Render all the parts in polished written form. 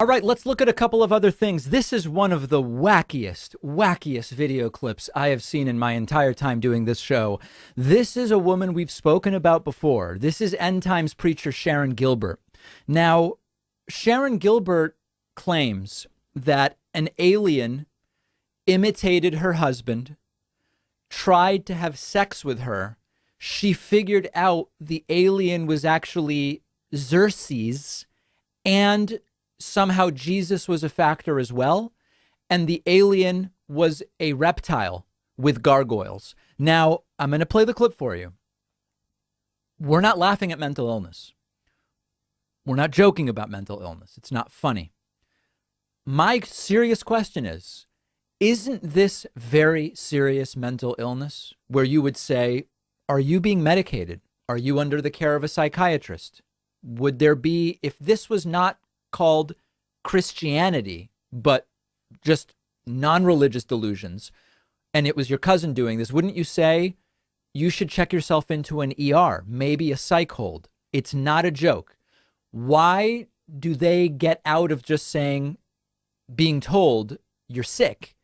All right, let's look at a couple of other things. This is one of the wackiest video clips I have seen in my entire time doing this show. This is a woman we've spoken about before. This is End Times preacher Sharon Gilbert. Now, Sharon Gilbert claims that an alien imitated her husband, tried to have sex with her. She figured out the alien was actually Xerxies, and somehow Jesus was a factor as well. And the alien was a reptile with gargoyles. Now, I'm going to play the clip for you. We're not laughing at mental illness. We're not joking about mental illness. It's not funny. My serious question is, isn't this very serious mental illness where you would say, are you being medicated? Are you under the care of a psychiatrist? Would there be, if this was not called Christianity, but just non-religious delusions, and it was your cousin doing this, wouldn't you say you should check yourself into an ER, maybe a psych hold? It's not a joke. Why do they get out of just saying, being told you're sick,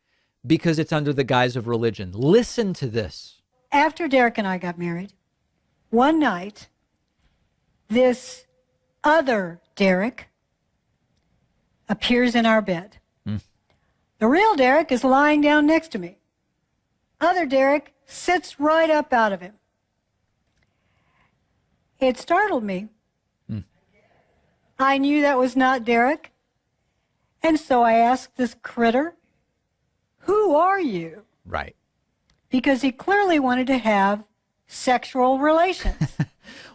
because it's under the guise of religion? Listen to this. After Derek and I got married, one night, this other Derek appears in our bed. The real Derek is lying down next to me. Other Derek sits right up out of him. It startled me. I knew that was not Derek. And so I asked this critter, who are you? Right. Because he clearly wanted to have sexual relations.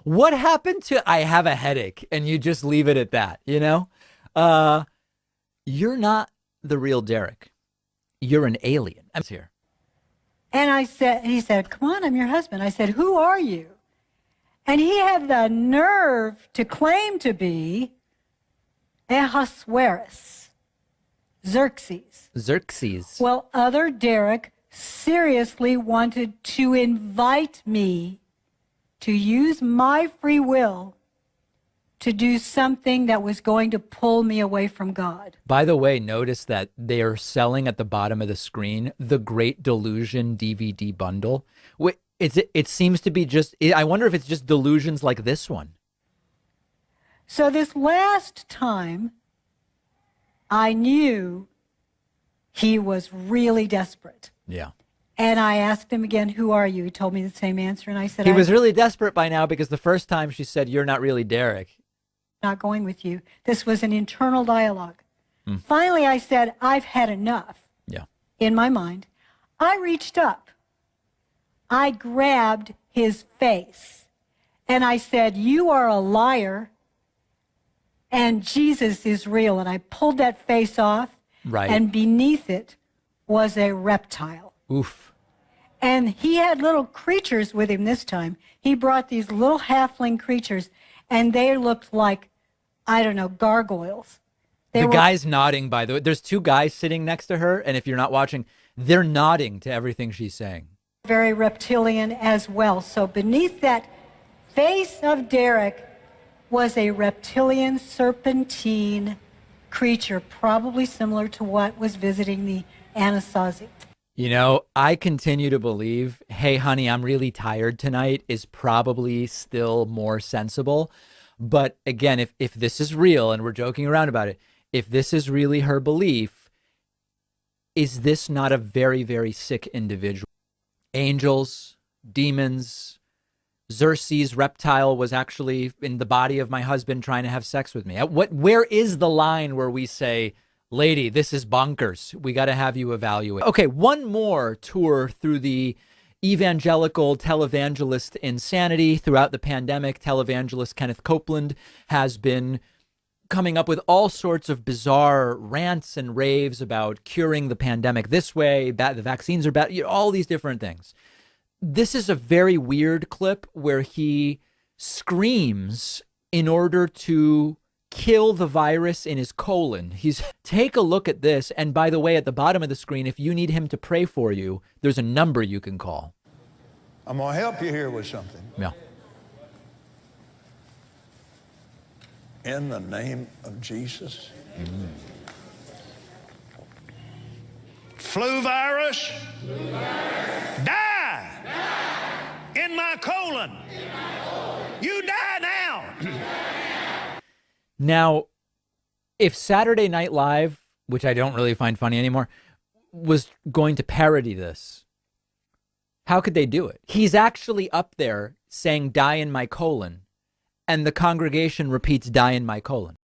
What happened to I have a headache and you just leave it at that, you know? You're not the real Derek. You're an alien. I'm here. And he said, come on, I'm your husband. I said, who are you? And he had the nerve to claim to be Ahasuerus, Xerxies. Xerxies. Well, other Derek seriously wanted to invite me to use my free will to do something that was going to pull me away from God. By the way, notice that they are selling at the bottom of the screen the Great Delusion DVD bundle. It seems to be just, I wonder if it's just delusions like this one. So this last time, I knew he was really desperate. Yeah. And I asked him again, who are you? He told me the same answer. And I said, he was really desperate by now, because the first time she said, you're not really Derek. Not going with you. This was an internal dialogue. Finally, I said, I've had enough. Yeah. In my mind. I reached up. I grabbed his face. And I said, you are a liar. And Jesus is real. And I pulled that face off. Right. And beneath it was a reptile. Oof. And he had little creatures with him this time. He brought these little halfling creatures, and they looked like, I don't know, gargoyles. The guy's nodding, by the way. There's two guys sitting next to her, and if you're not watching, they're nodding to everything she's saying. Very reptilian as well. So beneath that face of Derek was a reptilian serpentine creature, probably similar to what was visiting the Anasazi. You know, I continue to believe, hey, honey, I'm really tired tonight is probably still more sensible. But again, if this is real, and we're joking around about it, if this is really her belief, is this not a very, very sick individual? Angels, demons, Xerxies reptile was actually in the body of my husband trying to have sex with me. Where is the line where we say, lady, this is bonkers, we got to have you evaluate? Okay, one more tour through the evangelical televangelist insanity throughout the pandemic. Televangelist Kenneth Copeland has been coming up with all sorts of bizarre rants and raves about curing the pandemic this way, the vaccines are bad, all these different things. This is a very weird clip where he screams in order to kill the virus in his colon. Take a look at this. And by the way, at the bottom of the screen, if you need him to pray for you, there's a number you can call. I'm going to help you here with something. Yeah. In the name of Jesus, Flu virus. Die. In my colon. You die now. Now, if Saturday Night Live, which I don't really find funny anymore, was going to parody this, how could they do it? He's actually up there saying, die in my colon, and the congregation repeats, die in my colon.